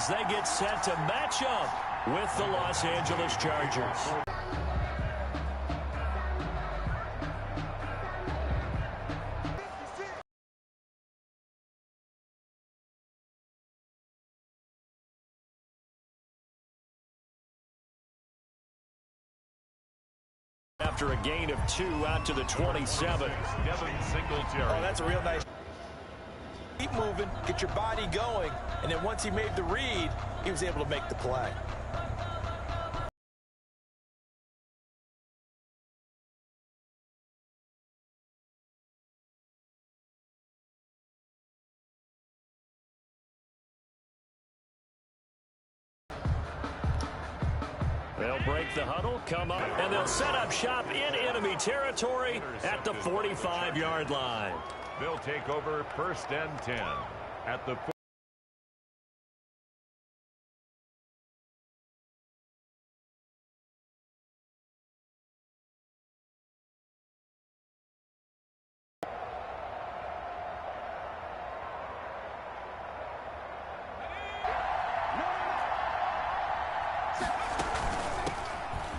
as they get set to match up with the Los Angeles Chargers. After a gain of 2 out to the 27. Devin Singletary. Oh, that's a real nice. Keep moving, get your body going, and then once he made the read, he was able to make the play. They'll break the huddle, come up, and they'll set up shop in enemy territory at the 45-yard line. They'll take over 1st and 10 at the 4.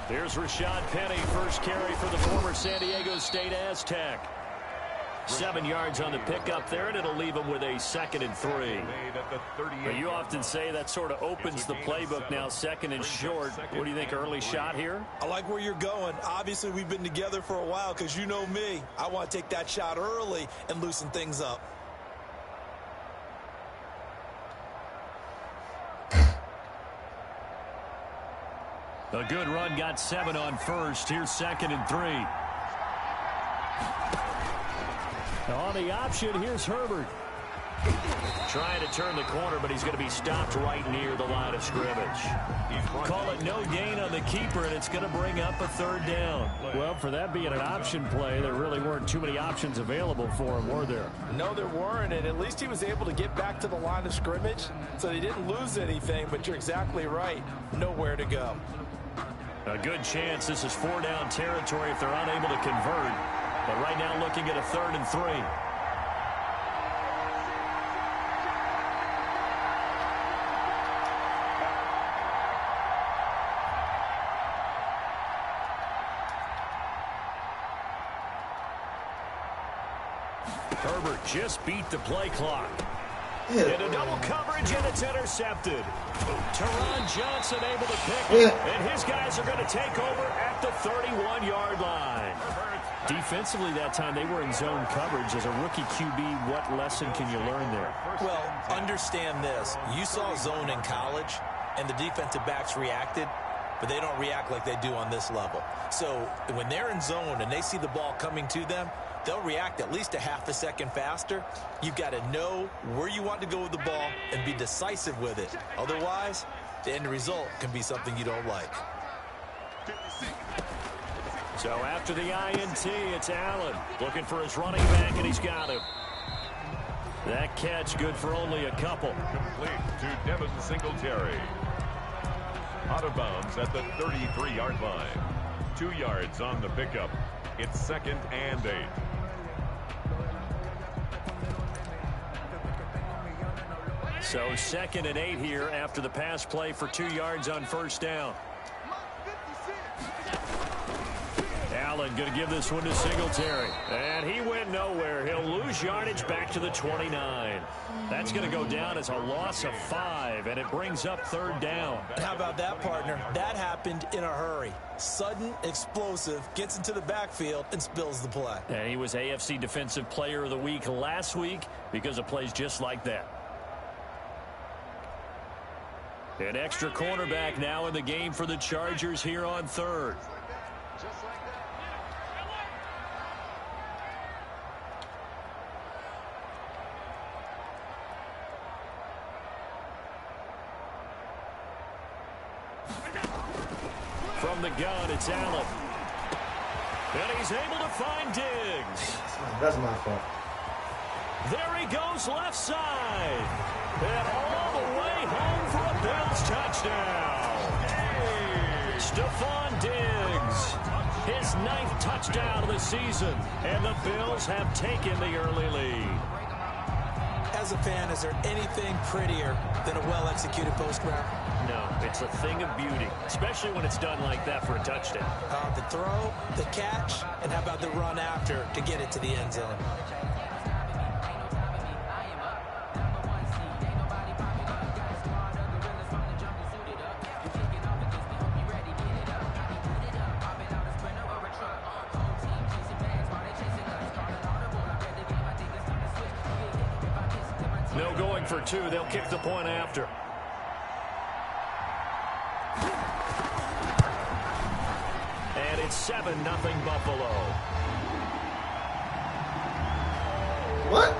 Here's Rashad Penny, first carry for the former San Diego State Aztec. 7 yards on the pickup there, and it'll leave him with a 2nd and 3. But you often say that sort of opens the playbook now, 2nd and short. What do you think, early shot here? I like where you're going. Obviously, we've been together for a while because you know me. I want to take that shot early and loosen things up. A good run, got 7 on first. Here's 2nd and 3. On the option, here's Herbert. Trying to turn the corner, but he's going to be stopped right near the line of scrimmage. Call it no gain on the keeper, and it's going to bring up a 3rd down. Well, for that being an option play, there really weren't too many options available for him, were there? No, there weren't, and at least he was able to get back to the line of scrimmage, so he didn't lose anything, but you're exactly right. Nowhere to go. A good chance this is 4-down territory if they're unable to convert. But right now looking at a 3rd and 3. Herbert just beat the play clock. Into double coverage, and it's intercepted. Teron Johnson able to pick it, and his guys are going to take over at the 31-yard line. Defensively that time, they were in zone coverage. As a rookie QB, what lesson can you learn there? Well, understand this. You saw zone in college, and the defensive backs reacted, but they don't react like they do on this level. So when they're in zone and they see the ball coming to them, they'll react at least a half a second faster. You've got to know where you want to go with the ball and be decisive with it. Otherwise, the end result can be something you don't like. So after the INT, it's Allen looking for his running back, and he's got him. That catch good for only a couple. Complete to Devin Singletary. Out of bounds at the 33-yard line. 2 yards on the pickup. It's 2nd and 8. So 2nd and 8 here after the pass play for 2 yards on 1st down. Allen going to give this one to Singletary. And he went nowhere. He'll lose yardage back to the 29. That's going to go down as a loss of 5, and it brings up 3rd down. How about that, partner? That happened in a hurry. Sudden, explosive, gets into the backfield, and spills the play. And he was AFC Defensive Player of the Week last week because of plays just like that. An extra cornerback now in the game for the Chargers here on 3rd. From the gun, it's Allen. And he's able to find Diggs. That's my fault. There he goes left side. And all the way home for a Bills touchdown. Stephon Diggs. His 9th touchdown of the season. And the Bills have taken the early lead. As as a fan, is there anything prettier than a well-executed post route? No, it's a thing of beauty, especially when it's done like that for a touchdown. The throw, the catch, and how about the run after to get it to the end zone? No going for two. They'll kick the point after. And it's 7-0 Buffalo. What?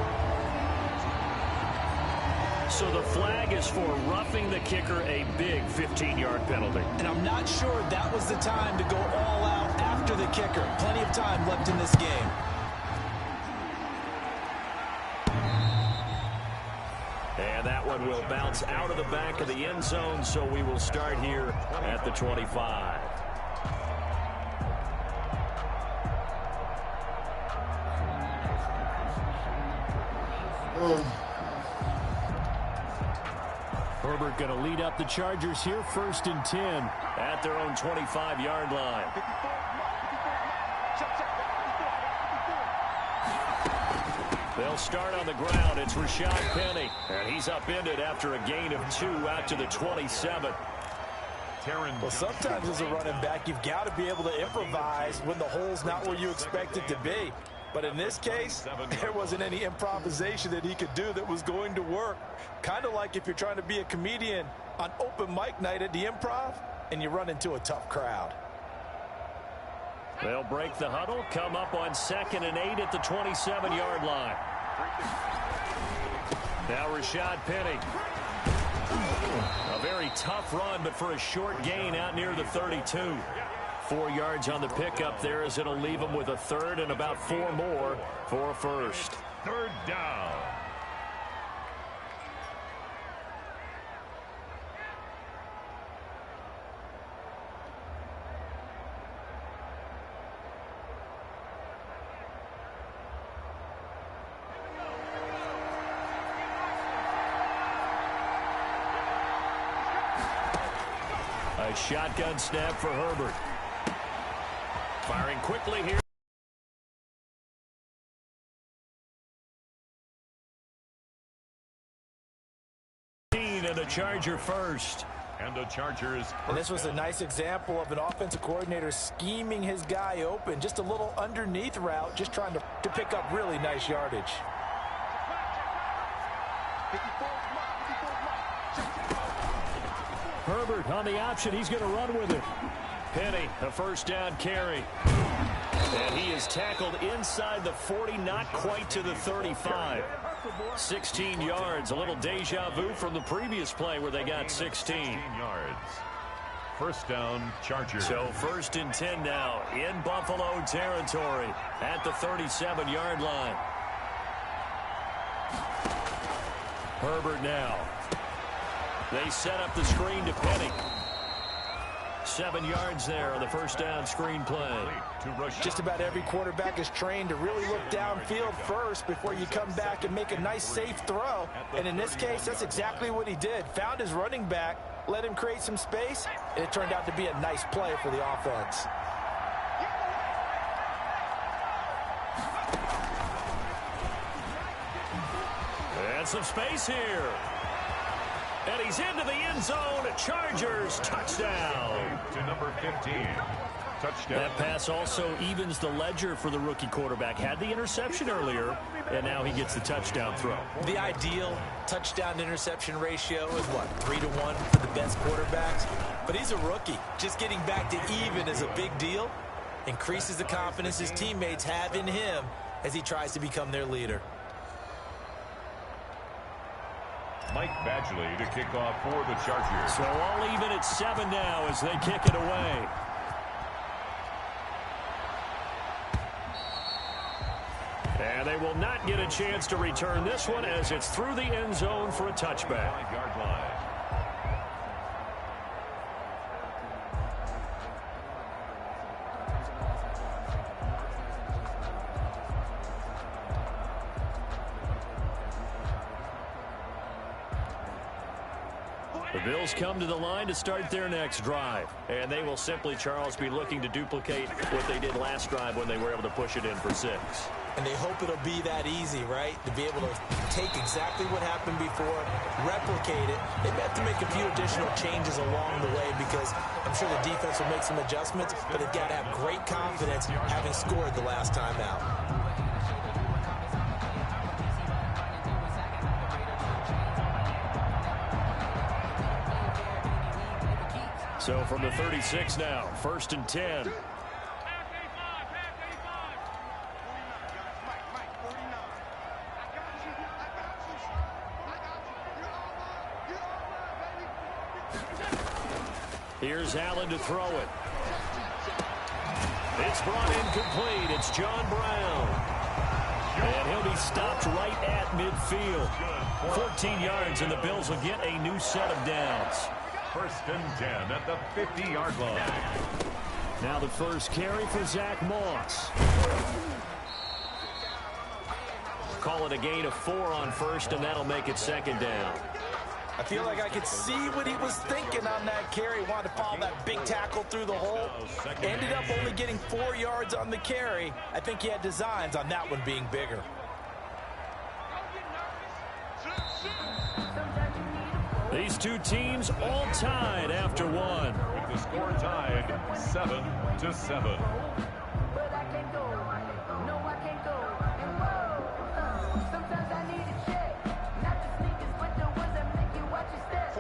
So the flag is for roughing the kicker, a big 15-yard penalty. And I'm not sure that was the time to go all out after the kicker. Plenty of time left in this game. And that one will bounce out of the back of the end zone, so we will start here at the 25. Herbert going to lead up the Chargers here, 1st and 10 at their own 25-yard line. They'll start on the ground. It's Rashad Penny, and he's upended after a gain of 2 out to the 27. Well, sometimes as a running back, you've got to be able to improvise when the hole's not where you expect it to be. But in this case, there wasn't any improvisation that he could do that was going to work. Kind of like if you're trying to be a comedian on open mic night at the Improv and you run into a tough crowd. They'll break the huddle, come up on 2nd and 8 at the 27-yard line. Now Rashad Penny. A very tough run, but for a short gain out near the 32. 4 yards on the pickup there as it'll leave him with a 3rd and about 4 more for a 1st. 3rd down. A shotgun snap for Herbert. Firing quickly here. And a Charger first. And the Chargers. And this was a nice example of an offensive coordinator scheming his guy open. Just a little underneath route, just trying to pick up really nice yardage. Herbert on the option. He's going to run with it. Penny, a 1st down carry. And he is tackled inside the 40, not quite to the 35. 16 yards, a little deja vu from the previous play where they got 16 yards. 1st down, Chargers. So 1st and 10 now in Buffalo territory at the 37-yard line. Herbert now. They set up the screen to Penny. 7 yards there on the 1st down screen play. Just about every quarterback is trained to really look downfield first before you come back and make a nice safe throw. And in this case, that's exactly what he did. Found his running back, let him create some space, and it turned out to be a nice play for the offense. And some space here. And he's into the end zone. Chargers touchdown. To number 15. Touchdown. That pass also evens the ledger for the rookie quarterback. Had the interception earlier, and now he gets the touchdown throw. The ideal touchdown-interception ratio is what, 3-to-1 for the best quarterbacks? But he's a rookie. Just getting back to even is a big deal. Increases the confidence his teammates have in him as he tries to become their leader. Mike Badgley to kick off for the Chargers. So all even at 7 now as they kick it away. And they will not get a chance to return this one as it's through the end zone for a touchback. 5-yard line. The Bills come to the line to start their next drive. And they will simply, Charles, be looking to duplicate what they did last drive when they were able to push it in for 6. And they hope it'll be that easy, right? To be able to take exactly what happened before, replicate it. They may have to make a few additional changes along the way because I'm sure the defense will make some adjustments, but they've got to have great confidence having scored the last time out. So from the 36 now, 1st and 10. Here's Allen to throw it. It's brought in complete. It's John Brown. And he'll be stopped right at midfield. 14 yards, and the Bills will get a new set of downs. 1st and 10 at the 50-yard line. Now the first carry for Zach Moss. Call it a gain of 4 on 1st, and that'll make it 2nd down. I feel like I could see what he was thinking on that carry. Wanted to follow that big tackle through the hole. Ended up only getting 4 yards on the carry. I think he had designs on that one being bigger. These two teams all tied after 1. With the score tied 7-7. But I can't go. No, I can't go. And whoa, sometimes I need a check. Not the sneakers, but the ones that make you watch your step.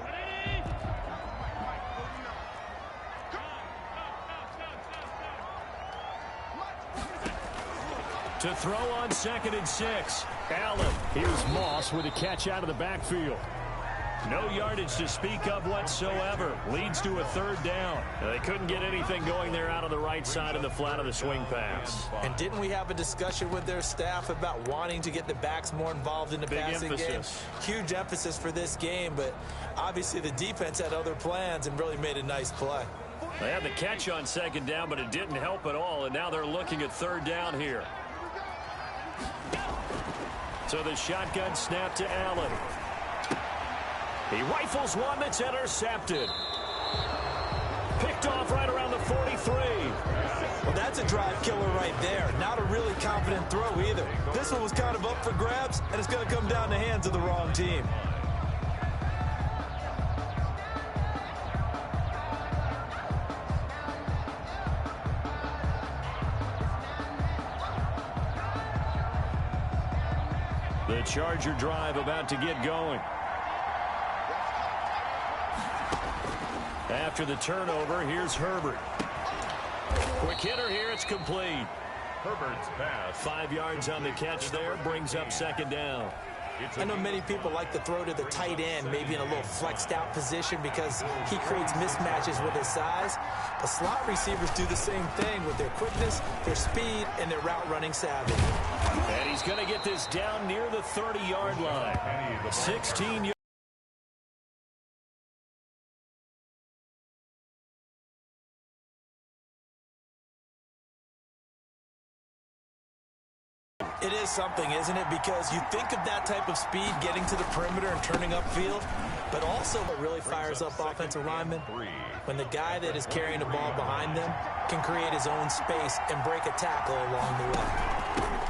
To throw on 2nd and 6. Allen. Here's Moss with a catch out of the backfield. No yardage to speak of whatsoever. Leads to a 3rd down. They couldn't get anything going there out of the right side of the flat of the swing pass. And didn't we have a discussion with their staff about wanting to get the backs more involved in the passing game? Huge emphasis for this game, but obviously the defense had other plans and really made a nice play. They had the catch on 2nd down, but it didn't help at all, and now they're looking at 3rd down here. So the shotgun snap to Allen. He rifles one that's intercepted. Picked off right around the 43. Well, that's a drive killer right there. Not a really confident throw either. This one was kind of up for grabs, and it's going to come down the hands of the wrong team. The Charger drive about to get going. After the turnover, here's Herbert. Quick hitter here, it's complete. Herbert's pass. 5 yards on the catch there, brings up 2nd down. I know many people like to throw to the tight end, maybe in a little flexed out position because he creates mismatches with his size. The slot receivers do the same thing with their quickness, their speed, and their route running savvy. And he's going to get this down near the 30-yard line. 16 yards. It is something, isn't it? Because you think of that type of speed getting to the perimeter and turning upfield, but also what really fires up offensive linemen when the guy that is carrying the ball behind them can create his own space and break a tackle along the way.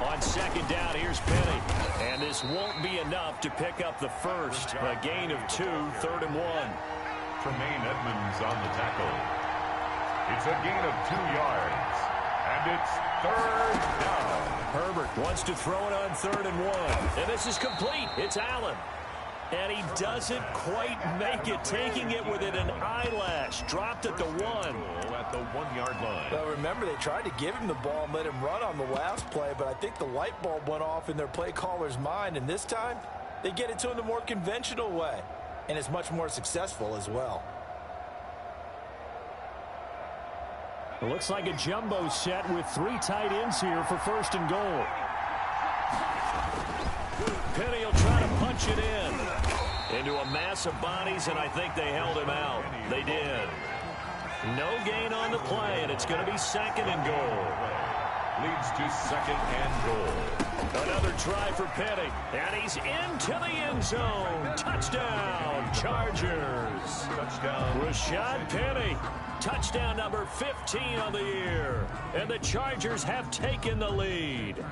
On 2nd down, here's Penny. And this won't be enough to pick up the first. A gain of 2, 3rd and 1. Tremaine Edmonds on the tackle. It's a gain of 2 yards. And it's 3rd down. Herbert wants to throw it on 3rd and 1. And this is complete. It's Allen. And he doesn't quite make it, taking it within an eyelash. Dropped at the 1. At the 1-yard line. Well, remember, they tried to give him the ball and let him run on the last play, but I think the light bulb went off in their play caller's mind, and this time they get it to him the more conventional way, and it's much more successful as well. It looks like a jumbo set with 3 tight ends here for 1st and goal. Penny will try to punch it in. Into a mass of bodies, and I think they held him out. They did. No gain on the play, and it's going to be 2nd and goal. leads to 2nd and goal. Another try for Penny, and he's into the end zone. Touchdown, Chargers. Touchdown. Rashad Penny, touchdown number 15 on the year. And the Chargers have taken the lead.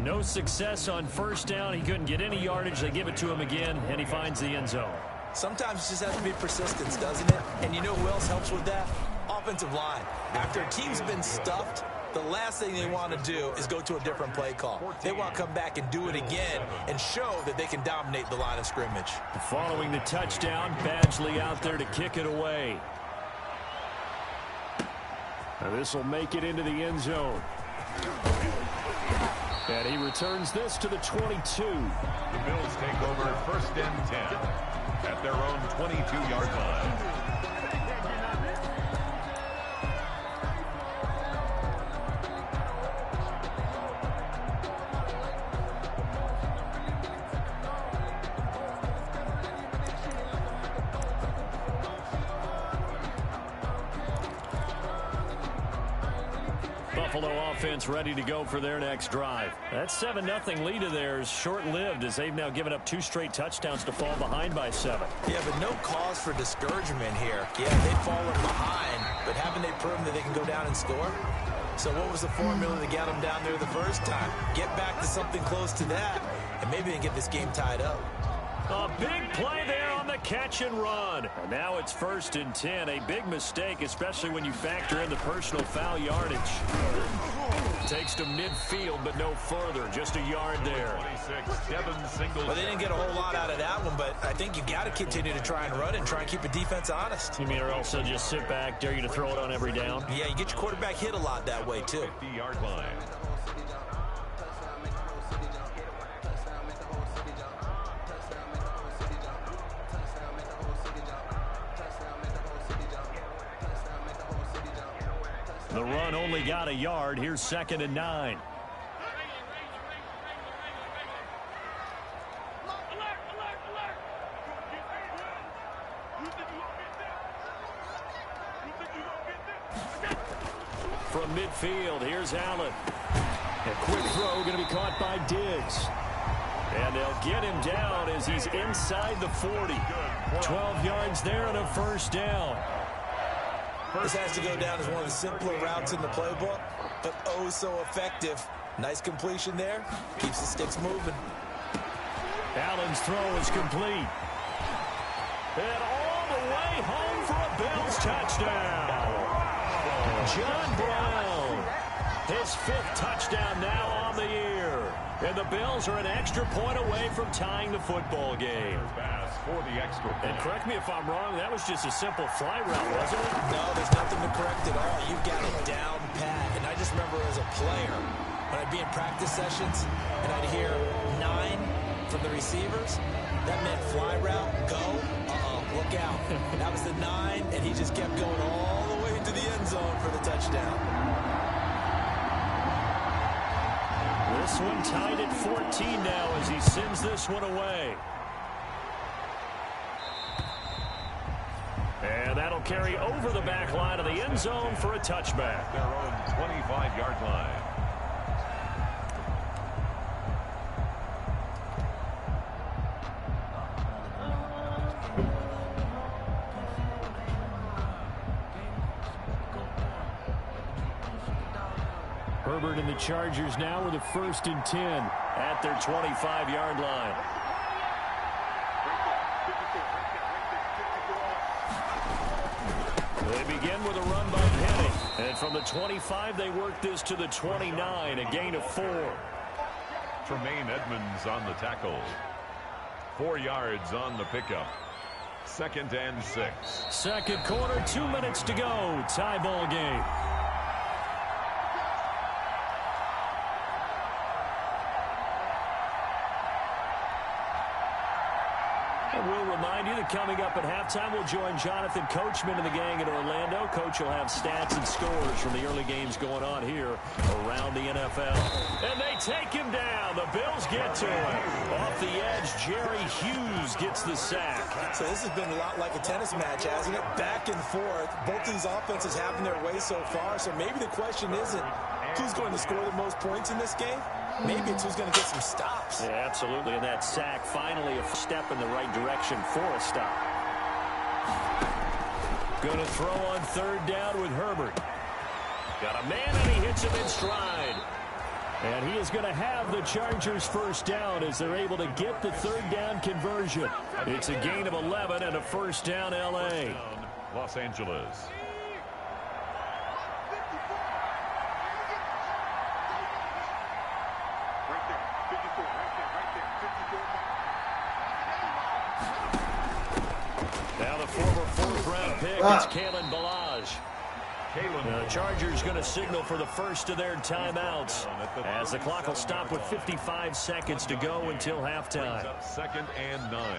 No success on first down. He couldn't get any yardage. They give it to him again, and he finds the end zone. Sometimes it just has to be persistence, doesn't it? And you know who else helps with that? Offensive line. After a team's been stuffed, the last thing they want to do is go to a different play call. They want to come back and do it again and show that they can dominate the line of scrimmage. Following the touchdown, Badgley out there to kick it away. This will make it into the end zone. And he returns this to the 22. The Bills take over 1st and 10 at their own 22-yard line. Buffalo offense ready to go for their next drive. That 7-0 lead of theirs short-lived as they've now given up 2 straight touchdowns to fall behind by 7. Yeah, but no cause for discouragement here. Yeah, they've fallen behind, but haven't they proven that they can go down and score? So what was the formula to get them down there the first time? Get back to something close to that, and maybe they can get this game tied up. A big play there on the catch and run. And now it's 1st and 10. A big mistake, especially when you factor in the personal foul yardage. Takes to midfield, but no further. Just a yard there. 26, Devin Singletary. Well, they didn't get a whole lot out of that one, but I think you got to continue to try and run and try and keep the defense honest. You mean or also just sit back, dare you to throw it on every down? Yeah, you get your quarterback hit a lot that way, too. 50-yard line. The run only got a yard. Here's 2nd and 9. From midfield, here's Allen. A quick throw going to be caught by Diggs. And they'll get him down as he's inside the 40. 12 yards there and a 1st down. This has to go down as one of the simpler routes in the playbook, but oh so effective. Nice completion there. Keeps the sticks moving. Allen's throw is complete. And all the way home for a Bills touchdown. John Brown, his 5th touchdown now on the year. And the Bills are an extra point away from tying the football game. Pass for the extra point. And correct me if I'm wrong, that was just a simple fly route, wasn't it? No, there's nothing to correct at all. You got it down pat. And I just remember as a player, when I'd be in practice sessions and I'd hear 9 from the receivers, that meant fly route, go, look out. That was the 9, and he just kept going all the way to the end zone for the touchdown. This one tied at 14 now as he sends this one away. And that'll carry over the back line of the end zone for a touchback. Their own 25-yard line. Herbert and the Chargers now with a 1st and 10 at their 25-yard line. They begin with a run by Penny. And from the 25, they work this to the 29, a gain of 4. Tremaine Edmonds on the tackle. 4 yards on the pickup. 2nd and 6. Second quarter, 2 minutes to go. Tie ball game. will remind you that coming up at halftime, we'll join Jonathan Coachman and the gang in Orlando. Coach will have stats and scores from the early games going on here around the NFL. And they take him down. The Bills get to him. Off the edge, Jerry Hughes gets the sack. So this has been a lot like a tennis match, hasn't it? Back and forth. Both these offenses having their way so far. So maybe the question isn't who's going to score the most points in this game. Maybe it's who's going to get some stops. Yeah, absolutely. And that sack, finally a step in the right direction for a stop. Going to throw on third down with Herbert. Got a man, and he hits him in stride. And he is going to have the Chargers first down as they're able to get the third down conversion. It's a gain of 11 and a first down, L.A. Los Angeles. Now the former fourth-round pick, it's Kalen Ballage. The Chargers going to signal for the first of their timeouts as the clock will stop with 55 seconds to go until halftime. Second and 9.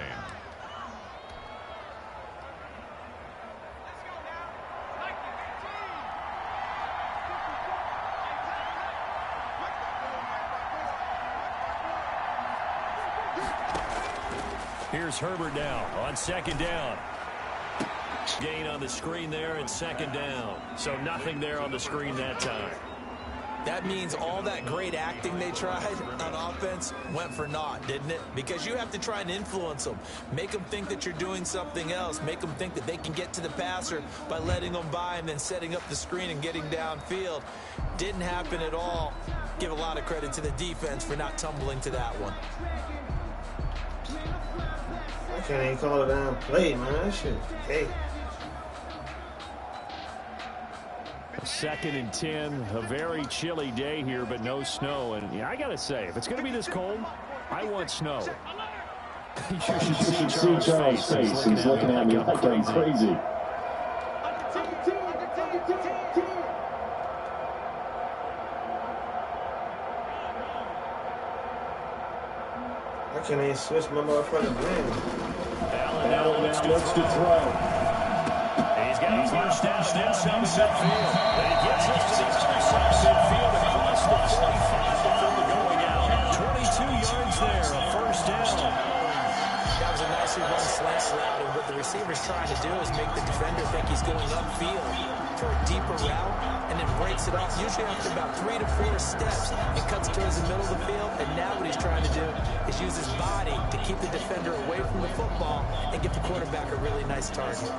Here's Herbert now on second down. Gain on the screen there and second down. So nothing there on the screen that time. That means all that great acting they tried on offense went for naught, didn't it? Because you have to try and influence them. Make them think that you're doing something else. Make them think that they can get to the passer by letting them by and then setting up the screen and getting downfield. Didn't happen at all. Give a lot of credit to the defense for not tumbling to that one. I can't even call it a damn play, man. That shit, hey. Second and 10, a very chilly day here, but no snow. And yeah, I got to say, if it's going to be this cold, I want snow. You should see Charles' face. He's looking at me like I'm crazy. I can't even switch my motherfucking game. Allen looks to throw. He's got a first down inside midfield. And he gets us to the other side midfield across the 45 before going out. 22 yards there, a first down. That was a nicely run slant route, and what the receiver's trying to do is make the defender think he's going upfield for a deeper route, and then breaks it off, usually after about 3 to 4 steps, and cuts towards the middle of the field. And now what he's trying to do is use his body to keep the defender away from the football and get the quarterback a really nice target.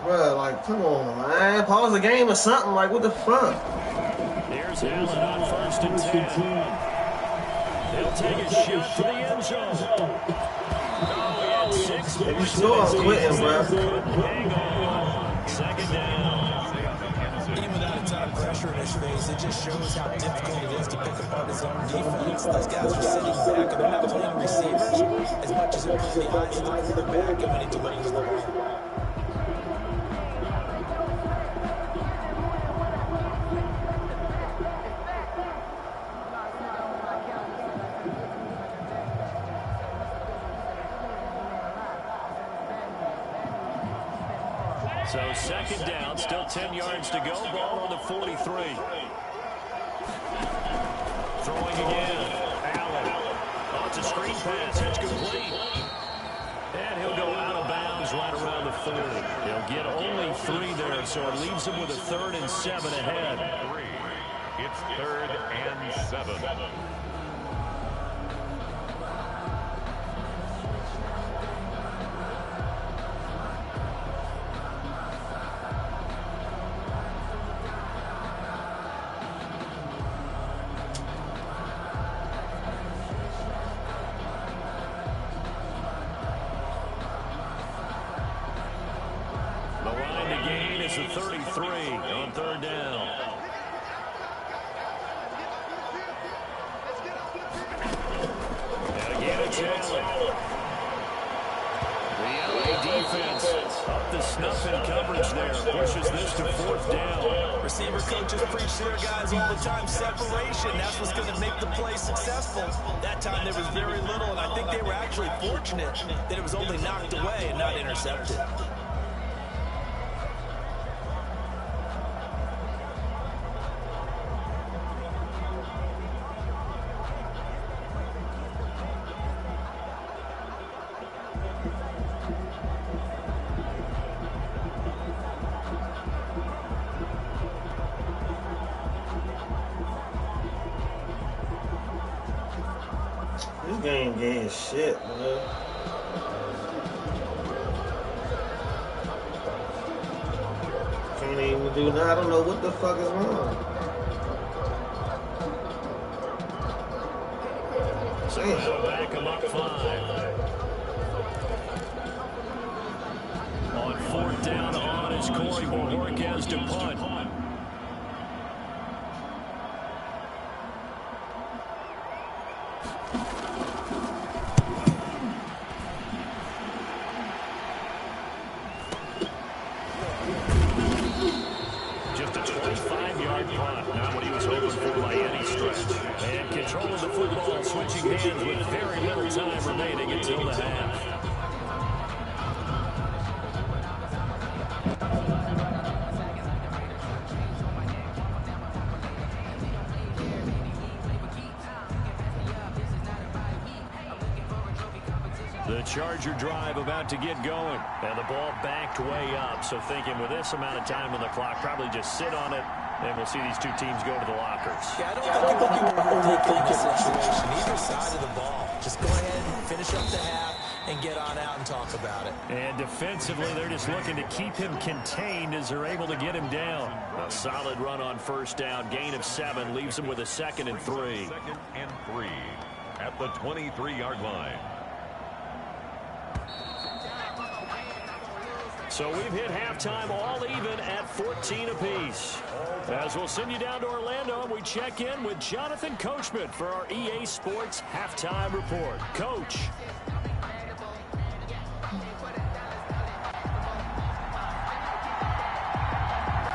Bruh, like, come on, man. Pause the game or something. Like, what the fuck? Here's Allen on first and 10. They'll take a shot to the end zone. Oh, he had 6 If you points. score, I'm quitting, bruh. Hang on. Second down. Even without a ton of pressure in his face, it just shows how difficult it is to pick apart his own defense. Those guys are sitting back, and they're not playing receivers as much as they're putting the eyes of the quarterback and when he delivers the ball. So second down, still 10 yards to go. Ball on the 43. Throwing again. Allen. Oh, it's a screen pass. It's complete. And he'll go out of bounds right around the 30. He'll get only 3 there, so it leaves him with a 3rd and 7 ahead. It's 3rd and 7. the 33 on third down. And again, it's Allen. The LA defense up the snuff in coverage there. Pushes this to fourth down. Receiver coaches preach to their guys all the time. Separation, that's what's going to make the play successful. That time there was very little, and I think they were actually fortunate that it was only knocked away and not intercepted. This game getting shit, man. Can't even do that. I don't know what the fuck is wrong. So they'll back him up 5. On fourth down on is Corey Bojorquez to punt. Just a 25-yard punt. Not what he was hoping for by any stretch. And control of the football, switching hands with very little time remaining until the half. The Charger drive about to get going. And the ball backed way up. So thinking with this amount of time on the clock, probably just sit on it, and we'll see these two teams go to the lockers. Yeah, I don't think you want to overthink this situation. Either side of the ball. Just go ahead and finish up the half and get on out and talk about it. And defensively, they're just looking to keep him contained as they're able to get him down. A solid run on first down. Gain of 7 leaves him with a 2nd and 3. 2nd and 3 at the 23-yard line. So we've hit halftime all even at 14 apiece. As we'll send you down to Orlando, and we check in with Jonathan Coachman for our EA Sports Halftime Report. Coach.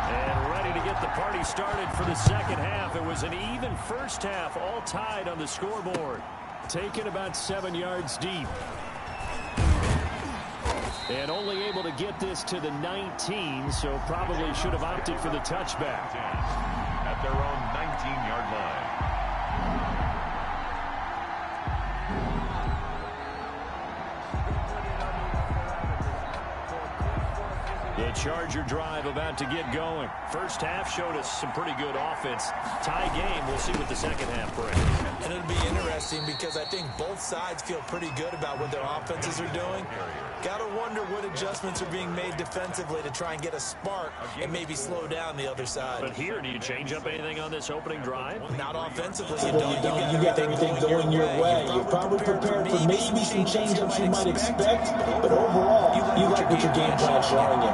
And ready to get the party started for the second half. It was an even first half, all tied on the scoreboard. Taken about 7 yards deep. And only able to get this to the 19, so probably should have opted for the touchback. At their own 19-yard line. The Charger drive about to get going. First half showed us some pretty good offense. Tie game. We'll see what the second half brings. And it'll be interesting because I think both sides feel pretty good about what their offenses are doing. Got to wonder what adjustments are being made defensively to try and get a spark and maybe slow down the other side. But here, do you change up anything on this opening drive? Not offensively, you don't. You got everything going your way. You're probably prepared for maybe some change-ups you might expect, but overall, you like what your game plan's showing you.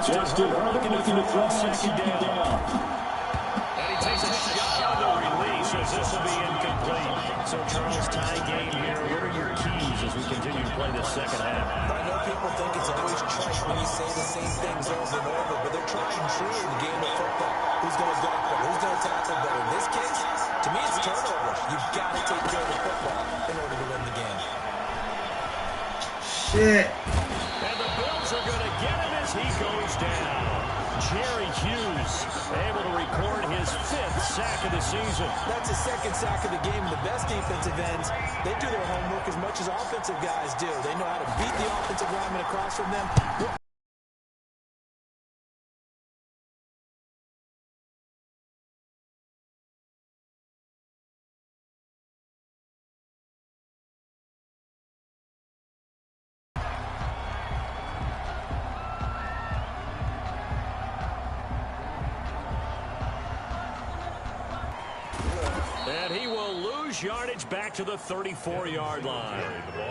Justin Herbert looking to throw second down. And he takes a shot on the release as this will be incomplete. So, Charles, tie game here. What are your keys as we continue to play this second half? I know people think it's always trite when you say the same things over and over, but they're trying and true in the game of football. Who's going to block better? Who's going to tackle better? In this case, to me, it's turnovers. You've got to take care of the football in order to win the game. Shit. And the Bills are going to get him as he goes down. Jerry Hughes able to record his 5th sack of the season. That's his 2nd sack of the game. The best defensive ends, they do their homework as much as offensive guys do. They know how to beat the offensive lineman across from them. And he will lose gets yardage back to the 34-yard line.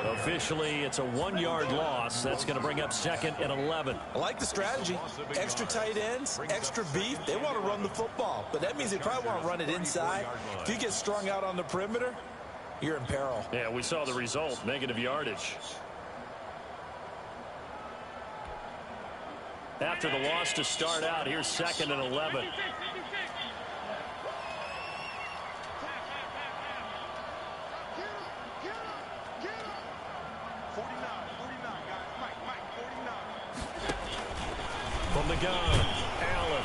Officially, it's a 1-yard loss. That's going to bring up 2nd and 11. I like the strategy. Extra tight ends, extra beef. They want to run the football, but that means they probably want to run it inside. If you get strung out on the perimeter, you're in peril. Yeah, we saw the result, negative yardage. After the loss to start out, here's 2nd and 11. From the gun, Allen.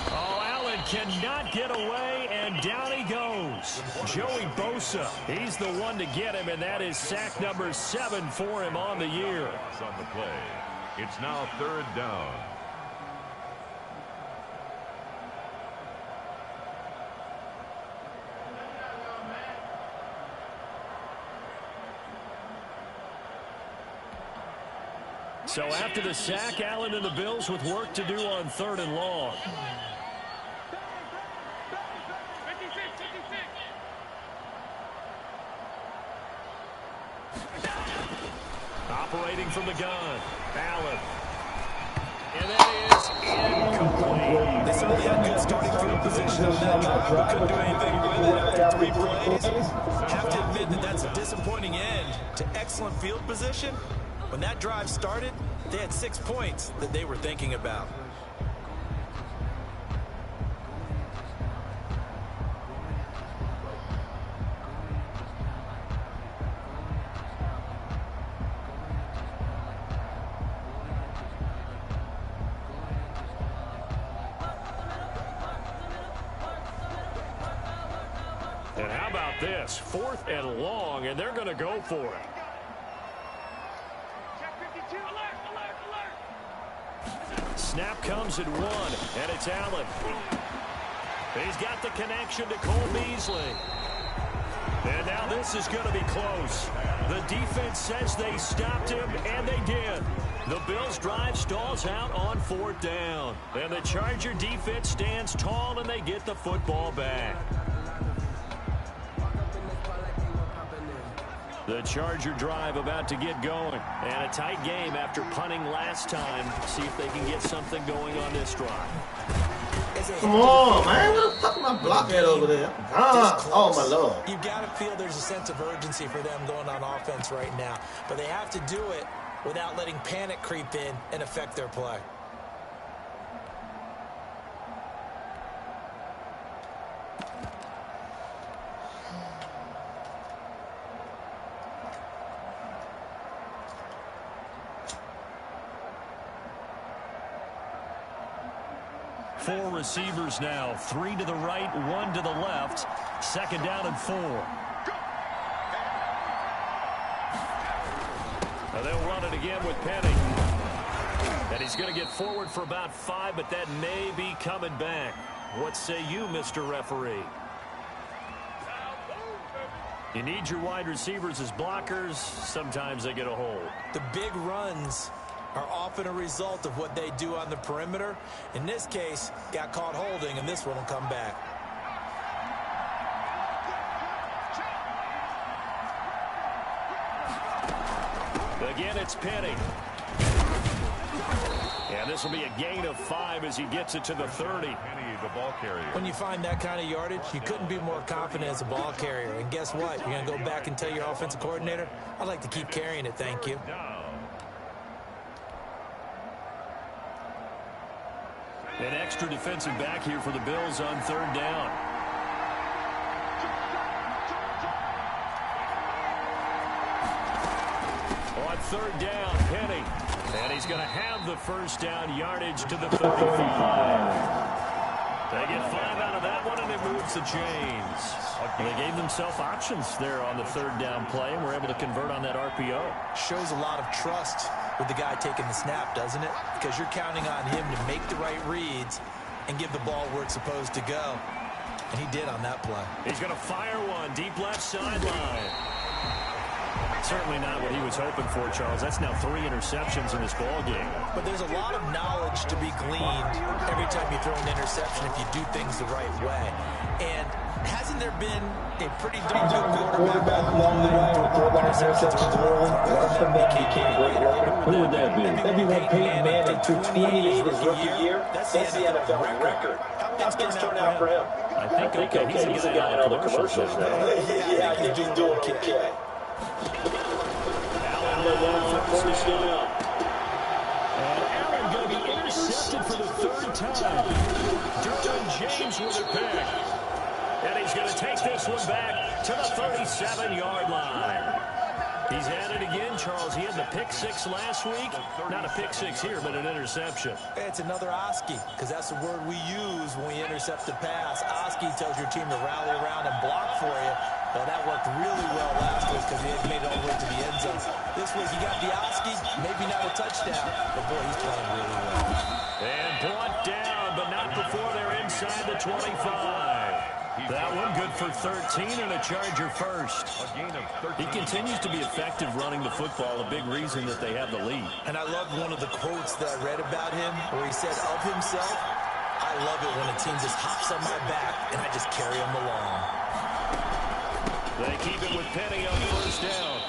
Oh, Allen cannot get away, and down he goes. Joey Bosa, he's the one to get him, and that is sack number 7 for him on the year. On the play. It's now 3rd down. So after the sack, Allen and the Bills with work to do on 3rd and long. Operating from the gun, Allen. And that is incomplete. They certainly had good starting field position on that drive, but couldn't do anything with it after 3 plays. I have to admit that that's a disappointing end to excellent field position. When that drive started, they had 6 points that they were thinking about. And how about this? 4th and long, and they're going to go for it. Snap comes at 1, and it's Allen. He's got the connection to Cole Beasley. And now this is going to be close. The defense says they stopped him, and they did. The Bills' drive stalls out on 4th down. And the Charger defense stands tall, and they get the football back. The Charger drive about to get going. And a tight game after punting last time. See if they can get something going on this drive. Come on, man. What the fuck is my blockhead over there? Oh, my Lord. You've got to feel there's a sense of urgency for them going on offense right now. But they have to do it without letting panic creep in and affect their play. Four receivers now, 3 to the right, 1 to the left. 2nd down and 4. Now they'll run it again with Penny. And he's going to get forward for about 5, but that may be coming back. What say you, Mr. Referee? You need your wide receivers as blockers. Sometimes they get a hold. The big runs are often a result of what they do on the perimeter. In this case, got caught holding, and this one will come back. Again, it's Penny. And this will be a gain of 5 as he gets it to the 30. Penny, the ball carrier. When you find that kind of yardage, you couldn't be more confident as a ball carrier. And guess what? You're going to go back and tell your offensive coordinator, I'd like to keep carrying it, thank you. An extra defensive back here for the Bills on 3rd down. On 3rd down, Penny. And he's going to have the 1st down yardage to the 35. They get 5 out of that one, and it moves the chains. They gave themselves options there on the 3rd down play, and were able to convert on that RPO. Shows a lot of trust with the guy taking the snap, doesn't it? Because you're counting on him to make the right reads and give the ball where it's supposed to go. And he did on that play. He's going to fire one deep left sideline. Certainly not what he was hoping for, Charles. That's now 3 interceptions in this ball game. But there's a lot of knowledge to be gleaned every time you throw an interception if you do things the right way. And hasn't there been a pretty darn good quarterback along the way who threw interceptions early? Watch them then became great later. Who would that be? That'd be like Peyton Manning threw 28 his rookie year. That's the NFL record. How things turn out for him? I think okay. He's a guy in all the commercials now. Yeah, I think he's doing okay. First down. And Allen going to be intercepted for the 3rd time. Derwin James with a pick. And he's going to take this one back to the 37-yard line. He's at it again, Charles. He had the pick 6 last week. Not a pick 6 here, but an interception. It's another Oski, because that's the word we use when we intercept a pass. Oski tells your team to rally around and block for you. Well, that worked really well last week because he had made it all the way to the end zone. This week he got the Oski, maybe not a touchdown, but boy, he's playing really well. And brought down, but not before they're inside the 25. That one good for 13 and a Charger first. He continues to be effective running the football, a big reason that they have the lead. And I love one of the quotes that I read about him where he said of himself, I love it when a team just hops on my back and I just carry them along. They keep it with Penny on 1st down.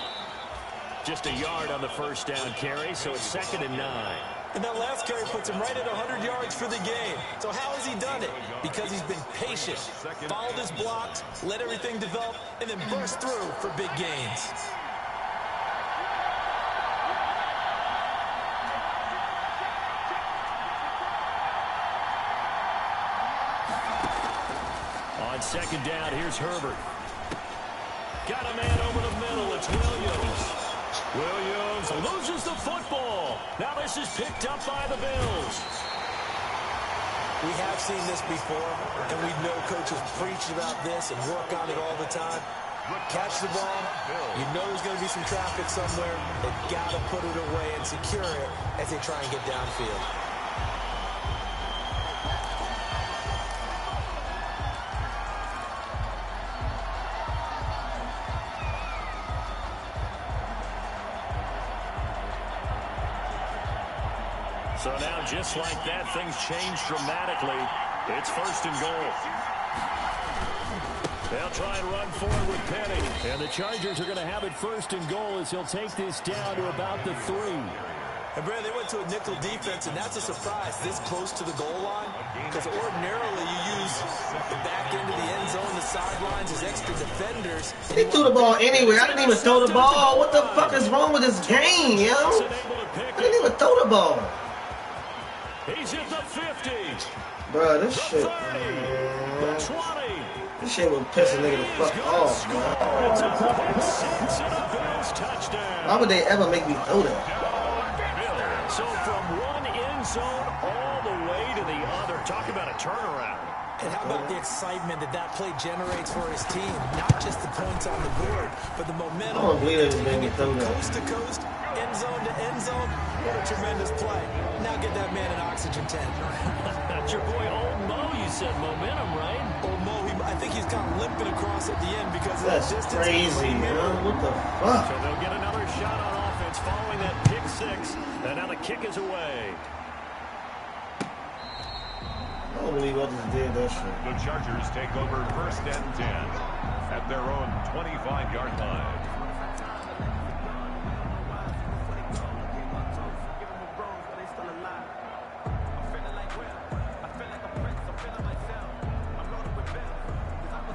Just a yard on the 1st down carry, so it's 2nd and 9. And that last carry puts him right at 100 yards for the game. So how has he done it? Because he's been patient, followed his blocks, let everything develop, and then burst through for big gains. On 2nd down, here's Herbert. Got a man over the middle. It's Williams. Williams loses the football. Now this is picked up by the Bills. We have seen this before, and we know coaches preach about this and work on it all the time. Catch the ball. You know there's going to be some traffic somewhere. They've got to put it away and secure it as they try and get downfield. So now, just like that, things change dramatically. It's 1st and goal. They'll try and run forward with Penny. And the Chargers are going to have it 1st and goal as he'll take this down to about the 3. And, Brad, they went to a nickel defense, and that's a surprise this close to the goal line. Because ordinarily you use the back end of the end zone, the sidelines as extra defenders. He threw the ball anywhere. I didn't even throw the ball. What the fuck is wrong with this game, yo? I didn't even throw the ball. He's at the 50. Bro, this shit. The 20. This shit will piss a nigga the fuck off, man. It's a pick 6 and a Bills touchdown. Why would they ever make me throw that? So from one end zone all the way to the other. Talk about a turnaround. And how about the excitement that that play generates for his team? Not just the points on the board, but the momentum. I don't believe they just made me throw that. Coast to coast, end zone to end zone. What a tremendous play. Now get that man an oxygen tent. That's your boy Old Mo. You said momentum, right? Old Mo, I think he's kind of limping across at the end because of That's that distance. crazy, man. What the fuck? So they'll get another shot on offense following that pick 6. And now the kick is away. I don't believe I just did that shit. The Chargers take over 1st and 10 at their own 25-yard line.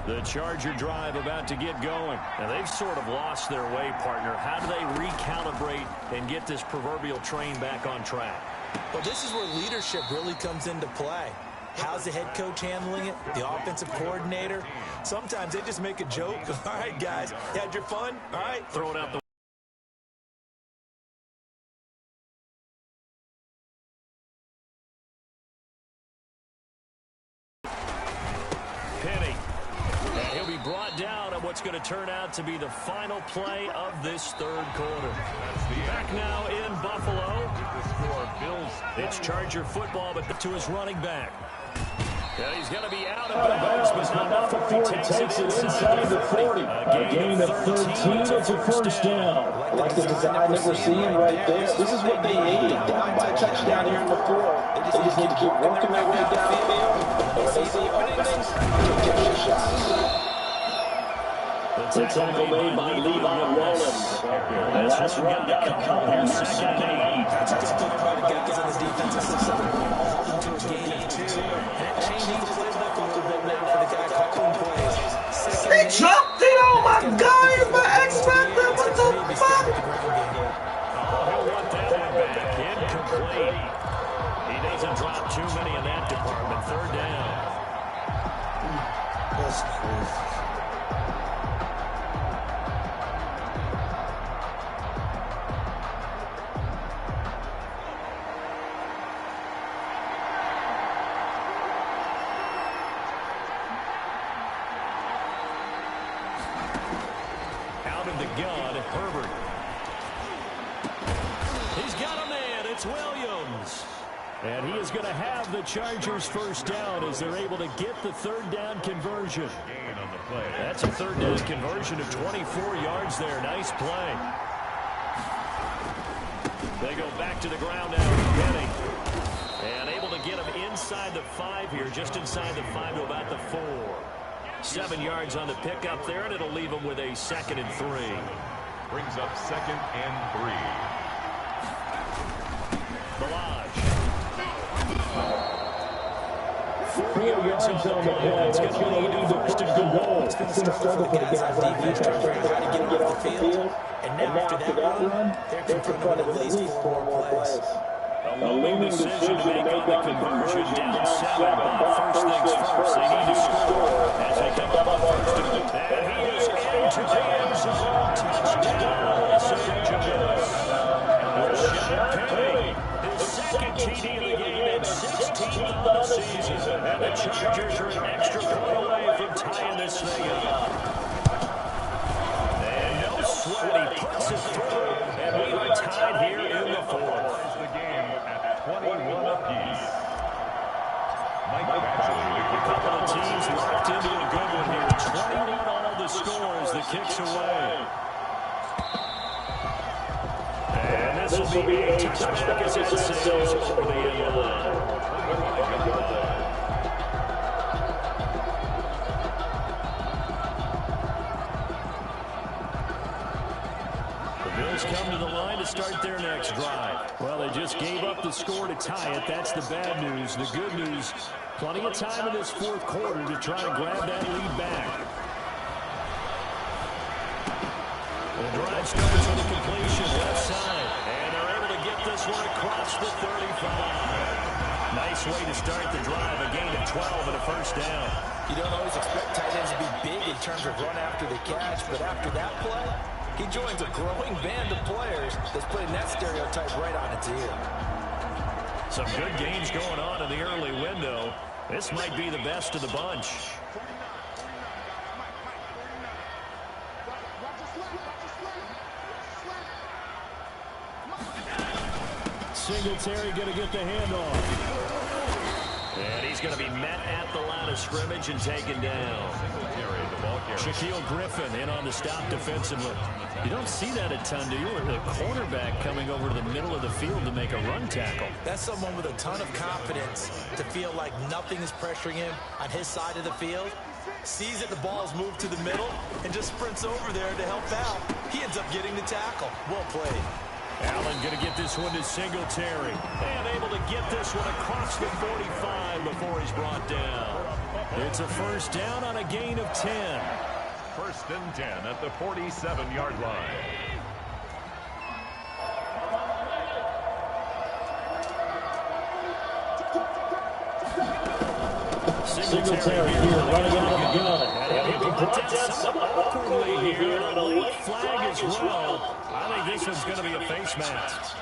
The Charger drive about to get going. Now, they've sort of lost their way, partner. How do they recalibrate and get this proverbial train back on track? Well, this is where leadership really comes into play. How's the head coach handling it? The offensive coordinator? Sometimes they just make a joke. All right, guys, you had your fun? All right, Throw it out the Penny. And he'll be brought down on what's going to turn out to be the final play of this 3rd quarter. Back now in Buffalo. It's Charger football, but to his running back. And he's going to be out of bounds, but not before he takes it inside the 40. A gain of 13. It's a first down. Like the design that we're seeing right there. This is what they need. Down by a touchdown here in the fourth. They just need to keep working their way downfield. And when they see openings, take their shots. The tackle made by Levi Wallace. That's right. Got a couple here. Second and 8. That's a good play to get on the defensive system. Into a gain of 2. And it changes the playbook a little bit now for the guy calling plays. He dropped it! Oh my God! He's my X Factor! What the fuck? He'll want that one back. Incomplete. He doesn't drop too many in that department. Third down. That's crazy. Out of the gun, Herbert. He's got a man. It's Williams. And he is going to have the Chargers first down as they're able to get the third down conversion. Gain on the play. That's a third down conversion of 24 yards there. Nice play. They go back to the ground now with Penny. And able to get him inside the 5 here, just inside the 5 to about the 4. 7 yards on the pickup there, and it'll leave him with a 2nd and 3. Brings up 2nd and 3. Balaj. 4 yards on the play. It's going to lead to first and goal. It's going to struggle for the guys on defense trying to figure out how to get off the field. And now after that run, they're confronted with at least 4 more plays. A looming decision to make on the conversion, down 7. But first things first, they need to score as they come up on first and goal. And he is into the end zone. Touchdown, St. John's. Rashad Penny, his 2nd TD of the game and 16th of the season. And the Chargers are an extra point away from tying this thing up. And no sweat, he puts it through, and we are tied here in the 4th. 21 apiece. Mike A couple of teams locked into a good one here. 21 all the scores, the kicks away. And this will be a touchback as it sails over the end line. Bills come to the line to start their next drive. Well, they just gave up the score to tie it. That's the bad news. The good news, plenty of time in this 4th quarter to try and grab that lead back. The drive starts with a completion left side. And they're able to get this one across the 35. Nice way to start the drive. A gain of 12 and a first down. You don't always expect tight ends to be big in terms of run after the catch, but after that play, he joins a growing band of players that's putting that stereotype right on its ear. Some good games going on in the early window. This might be the best of the bunch. Singletary going to get the handoff. And he's going to be met at the line of scrimmage and taken down. Shaquille Griffin in on the stop defensively. You don't see that a ton, do you? Or the cornerback coming over to the middle of the field to make a run tackle. That's someone with a ton of confidence to feel like nothing is pressuring him on his side of the field. Sees that the ball's moved to the middle and just sprints over there to help out. He ends up getting the tackle. Well played. Allen going to get this one to Singletary. And able to get this one across the 45 before he's brought down. It's a first down on a gain of 10. 1st and 10 at the 47-yard line. Singletary here running out of the gun. And he brought down somewhat awkwardly here. And a late flag as well. I think this one's going to be a face mask.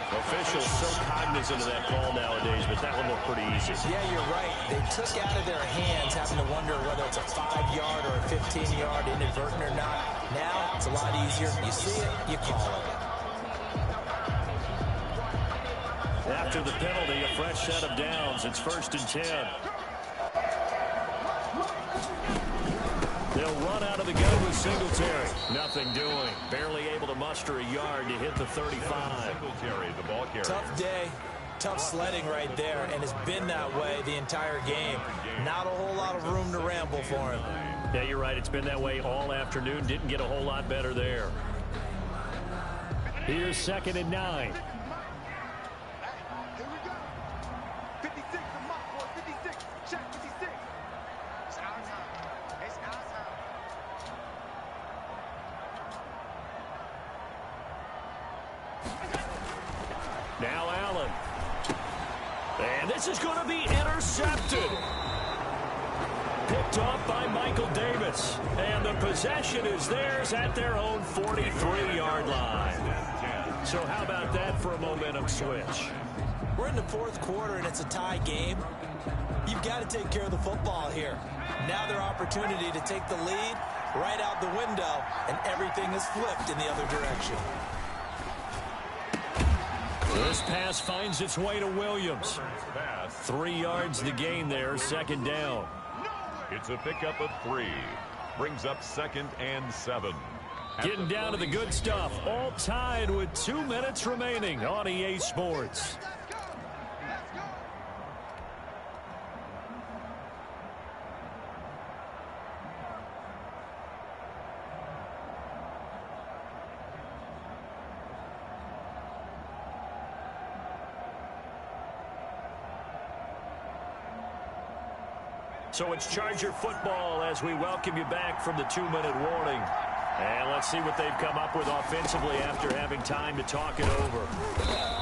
Officials so cognizant of that call nowadays, but that one looked pretty easy. Yeah, you're right. They took out of their hands having to wonder whether it's a 5-yard or a 15-yard inadvertent or not. Now, it's a lot easier. You see it, you call it. After the penalty, a fresh set of downs. It's 1st and 10. They'll run out of the gun with Singletary. Nothing doing. Barely able to muster a yard to hit the 35. Singletary, the ball carrier. Tough day. Tough sledding right there, and it's been that way the entire game. Not a whole lot of room to ramble for him. Yeah, you're right. It's been that way all afternoon. Didn't get a whole lot better there. Here's 2nd and 9. Now Allen. And this is going to be intercepted. Picked off by Michael Davis. And the possession is theirs at their own 43-yard line. So how about that for a momentum switch? We're in the 4th quarter, and it's a tie game. You've got to take care of the football here. Now their opportunity to take the lead right out the window, and everything is flipped in the other direction. This pass finds its way to Williams. 3 yards the gain there, 2nd down. It's a pickup of 3. Brings up 2nd and 7. Getting down to the good stuff. All tied with 2 minutes remaining on EA Sports. So it's Charger football as we welcome you back from the 2-minute warning. And let's see what they've come up with offensively after having time to talk it over.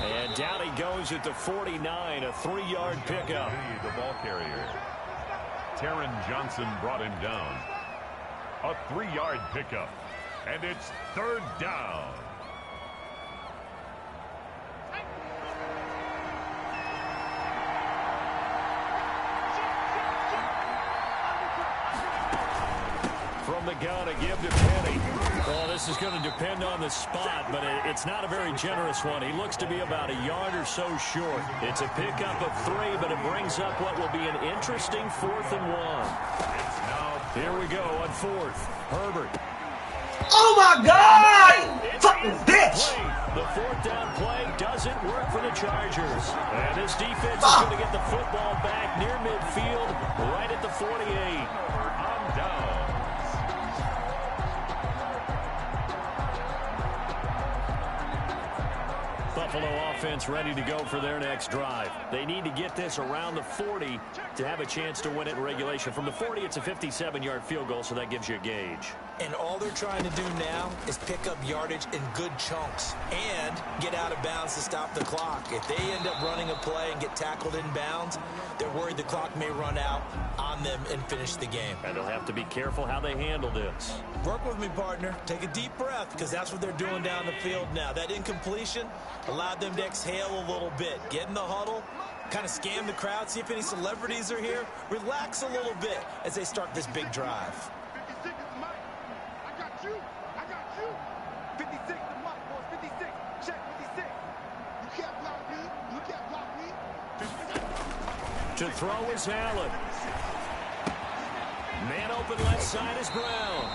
And down he goes at the 49, a 3-yard pickup. The ball carrier. Taron Johnson brought him down. A 3-yard pickup. And it's 3rd down. From the gun, a give to Penny. Well, this is going to depend on the spot, but it's not a very generous one. He looks to be about a yard or so short. It's a pickup of 3, but it brings up what will be an interesting 4th and 1. Here we go on 4th. Herbert. Oh, my God! Fucking bitch! The 4th down play doesn't work for the Chargers. And this defense is going to get the football back near midfield, right at the 48. On down. Buffalo offense ready to go for their next drive. They need to get this around the 40 to have a chance to win it in regulation. From the 40, it's a 57-yard field goal, so that gives you a gauge. And all they're trying to do now is pick up yardage in good chunks and get out of bounds to stop the clock. If they end up running a play and get tackled in bounds, they're worried the clock may run out on them and finish the game. And they'll have to be careful how they handle this. Work with me, partner. Take a deep breath, because that's what they're doing down the field now. That incompletion allowed them to exhale a little bit. Get in the huddle, kind of scan the crowd, see if any celebrities are here. Relax a little bit as they start this big drive. 56 is Mike. I got you. 56 is Mike, boys. 56. Check 56. You can't block me. You can't block me. To throw is Allen. Man open left side is Brown.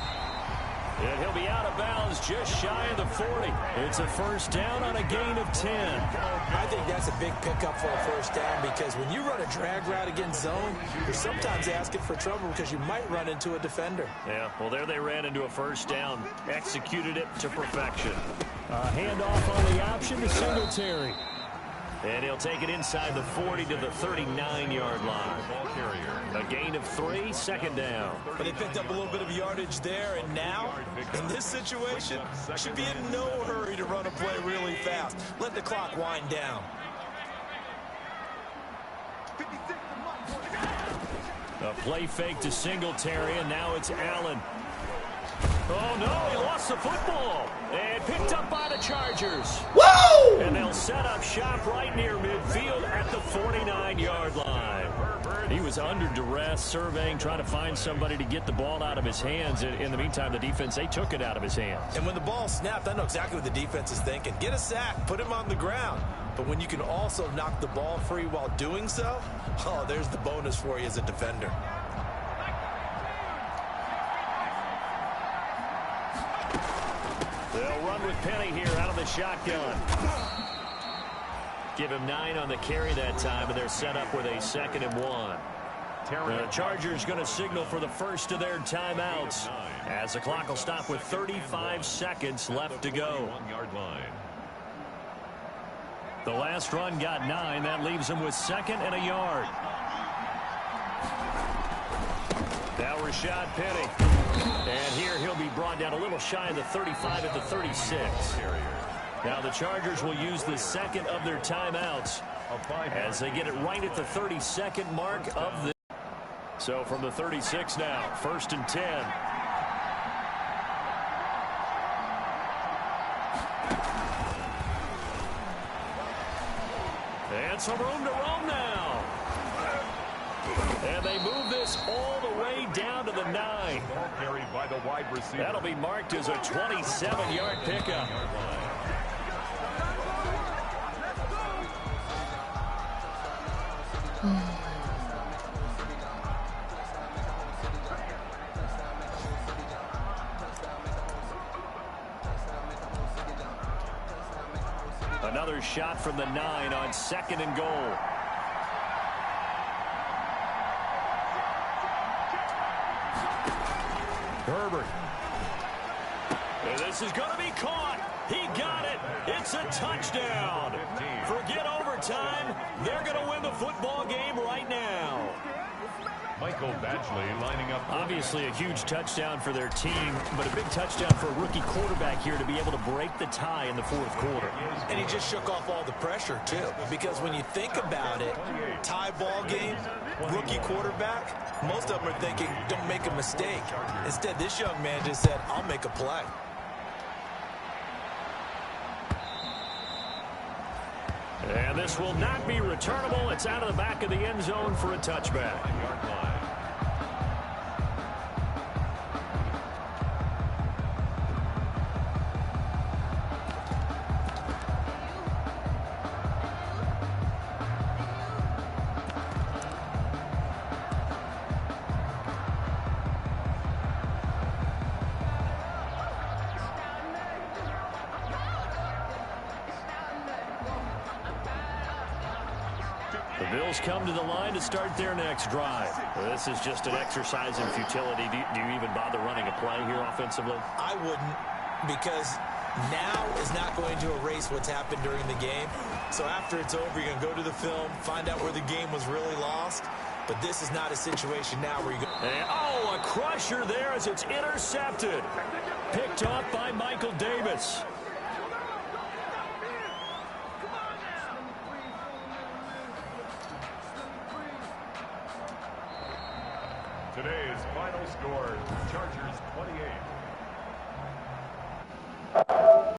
And he'll be out of bounds just shy of the 40. It's a 1st down on a gain of 10. I think that's a big pickup for a 1st down, because when you run a drag route against zone, you're sometimes asking for trouble because you might run into a defender. Yeah, well, there they ran into a 1st down. Executed it to perfection. Handoff on the option to Singletary. And he'll take it inside the 40 to the 39-yard line. Ball carrier. A gain of 3, 2nd down. But they picked up a little bit of yardage there, and now, in this situation, should be in no hurry to run a play really fast. Let the clock wind down. 56 is Mike, boys. A play fake to Singletary, and now it's Allen. Oh, no, he lost the football. And picked up by the Chargers. Woo! And they'll set up shop right near midfield at the 49-yard line. Herbert He was under duress, surveying, trying to find somebody to get the ball out of his hands. In the meantime, the defense, they took it out of his hands. And when the ball snapped, I know exactly what the defense is thinking. Get a sack, put him on the ground. But when you can also knock the ball free while doing so, oh, there's the bonus for you as a defender. They'll run with Penny here out of the shotgun. Give him 9 on the carry that time, and they're set up with a 2nd and 1. The Chargers going to signal for the first of their timeouts as the clock will stop with 35 seconds left to go. 1-yard line. The last run got 9. That leaves him with 2nd and a yard. Now Rashad Penny. And here he'll be brought down a little shy of the 35 at the 36. Now the Chargers will use the 2nd of their timeouts as they get it right at the 32nd mark of the. So from the 36 now, 1st and 10. And some room to roam now. And they move this all the way down to the 9. Ball carried by the wide receiver. That'll be marked as a 27-yard pickup. Another shot from the 9 on 2nd and goal. Herbert. And this is going to be caught. He got it. It's a touchdown. Forget overtime. They're going to win the football game right now. Michael Badgley lining up. Obviously a huge touchdown for their team, but a big touchdown for a rookie quarterback here to be able to break the tie in the 4th quarter. And he just shook off all the pressure, too. Because when you think about it, tie ball game, rookie quarterback, most of them are thinking, don't make a mistake. Instead, this young man just said, I'll make a play. And this will not be returnable. It's out of the back of the end zone for a touchback. The Bills come to the line to start their next drive. This is just an exercise in futility. Do you even bother running a play here offensively? I wouldn't, because now is not going to erase what's happened during the game. So after it's over, you're going to go to the film, find out where the game was really lost. But this is not a situation now where you go. And, oh, a crusher there as it's intercepted. Picked off by Michael Davis. Today's final score, Chargers 28,